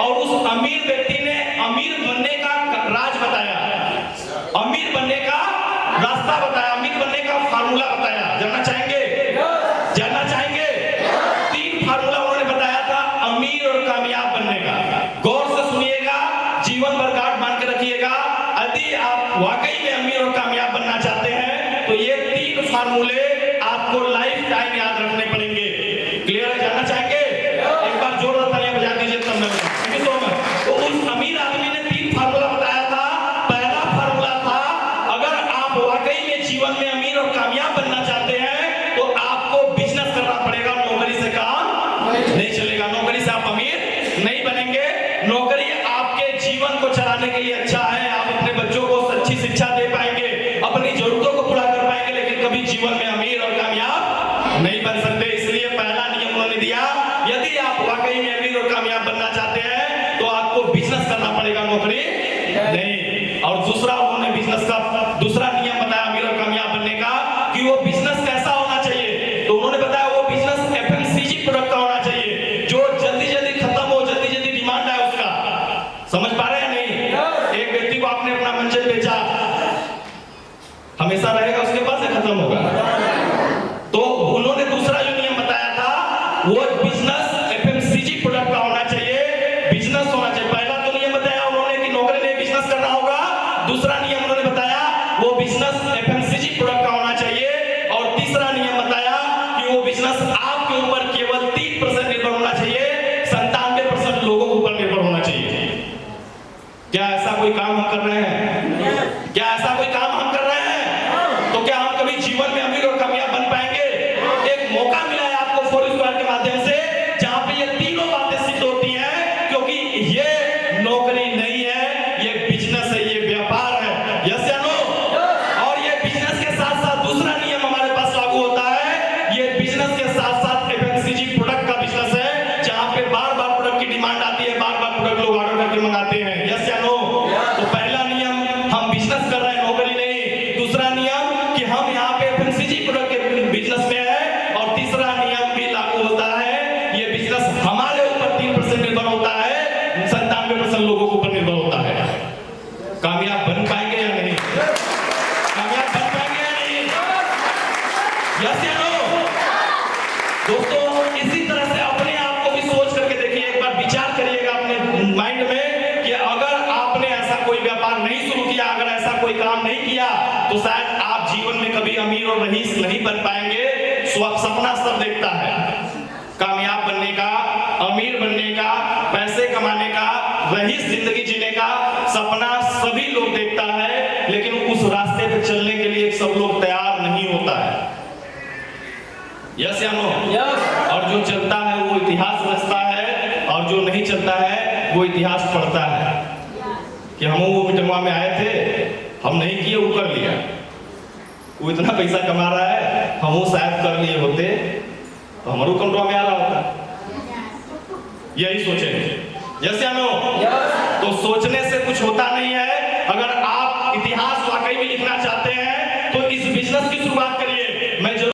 और उस अमीर व्यक्ति ने अमीर बनने का राज बताया, अमीर बनने का रास्ता बताया, अमीर बनने का फार्मूला बताया। जानना चाहेंगे? जानना चाहेंगे? 3 फार्मूला उन्होंने बताया था अमीर और कामयाब बनने का। गौर से सुनिएगा, जीवन भर गांठ बांध के रखिएगा। यदि आप वाकई में अमीर और कामयाब बनना चाहते हैं तो ये 3 फार्मूले आपको लाइफ टाइम याद रखने पड़ेंगे। क्लियर है? जानना चाहेंगे? एक बार जोरदार तालियां बजा दीजिए तब मैं बताऊंगा। तो उस अमीर आदमी ने 3 फार्मूला बताया था। पहला फार्मूला था, अगर आप वाकई में जीवन में अमीर और कामयाब बनना चाहते हैं तो आपको बिजनेस करना पड़ेगा, नौकरी से काम नहीं चलेगा। नौकरी से आप अमीर नहीं बनेंगे। नौकरी आपके जीवन को चलाने के लिए अच्छा है, आप अपने बच्चों को अच्छी शिक्षा दे पाएंगे, अपनी जरूरतों को पूरा कर पाएंगे, लेकिन कभी जीवन में अमीर और कामयाब नहीं बन सकते। इसलिए पहला नियम उन्होंने दिया, यदि आप वाकई में अमीर और कामयाब बनना चाहते हैं तो आपको बिजनेस करना पड़ेगा, नौकरी नहीं। और दूसरा उन्होंने बिजनेस का दूसरा नियम बताया अमीर और कामयाब बनने का, कि वो बिजनेस कैसा होना चाहिए। तो उन्होंने बताया वो बिजनेस एफएमसीजी प्रोडक्ट का होना चाहिए, जो जल्दी जल्दी खत्म हो, जल्दी जल्दी डिमांड है उसका। समझ पा रहे हैं नहीं? एक व्यक्ति को आपने अपना मंचन बेचा, हमेशा रहेगा उसके पास या खत्म होगा? तो उन्होंने दूसरा जो नियम बताया था वो बिजनेस एफएमसीजी प्रोडक्ट का होना चाहिए, बिजनेस होना चाहिए। पहला तो नियम बताया उन्होंने कि नौकरी नहीं, बिजनेस करना होगा। दूसरा नियम उन्होंने बताया वो बिजनेस एफएमसीजी प्रोडक्ट का होना चाहिए। और तीसरा नियम बताया कि वो बिजनेस आपके ऊपर केवल 3% निर्भर होना चाहिए, 97% लोगों के ऊपर निर्भर होना चाहिए। क्या ऐसा कोई काम हम कर रहे हैं? क्या ऐसा कोई काम हम कर रहे हैं? तो क्या हम कभी जीवन में अमीर और कामयाब बन पाएंगे? एक मौका मिला है आपको फोरस्क्वायर के माध्यम से, जहां पे ये तीनों बातें सिद्ध होती हैं, क्योंकि ये नौकरी नहीं है, ये बिजनेस है, ये व्यापार है। यस या नो? और ये बिजनेस के साथ साथ दूसरा नियम हमारे पास लागू होता है, ये बिजनेस के साथ साथ एफएमसीजी प्रोडक्ट का बिजनेस है, जहां पे बार बार प्रोडक्ट की डिमांड आती है, बार बार प्रोडक्ट लोग ऑर्डर करके मंगाते हैं। यस या नो? तो पहला नियम हम बिजनेस कर रहे हैं, नौकरी नहीं। दूसरा नियम कि हम यहाँ पे एफएमसीजी प्रोडक्ट के बिजनेस में है। और तीसरा नियम भी लागू होता है, ये बिजनेस हमारे ऊपर 3% निर्भर होता है, 97% लोगों के ऊपर निर्भर होता है। कामयाब बन पाएंगे या नहीं? कामयाब बन पाएंगे या नहीं? यस या नो? दोस्तों, इसी तरह से अपने आप को भी सोच करके देखिए, एक बार विचार करिएगा अपने माइंड में कि अगर आपने ऐसा कोई व्यापार नहीं शुरू किया, अगर ऐसा कोई काम नहीं किया, तो शायद आप जीवन में कभी अमीर और रईस नहीं बन पाएंगे। सपना सब देखता है, कामयाब बनने का, अमीर बनने का, पैसे कमाने का, रईस जिंदगी जीने का सपना सभी लोग देखता है, लेकिन उस रास्ते पे चलने के लिए सब लोग तैयार नहीं होता है। यस या नो? यस। और जो चलता है वो इतिहास रचता है, और जो नहीं चलता है वो इतिहास पढ़ता है कि हम वो मीटिंगवा में आए थे, हम नहीं किए, वो कर लिया, वो इतना पैसा कमा रहा है, हम वो शायद कर लिए होते तो हमारे कंट्रोल में आ रहा होता। यही सोचेंगे। यस या नो? यस। तो सोचने से कुछ होता नहीं है। अगर आप इतिहास वाकई में लिखना चाहते हैं तो इस बिजनेस की शुरुआत करिए। मैं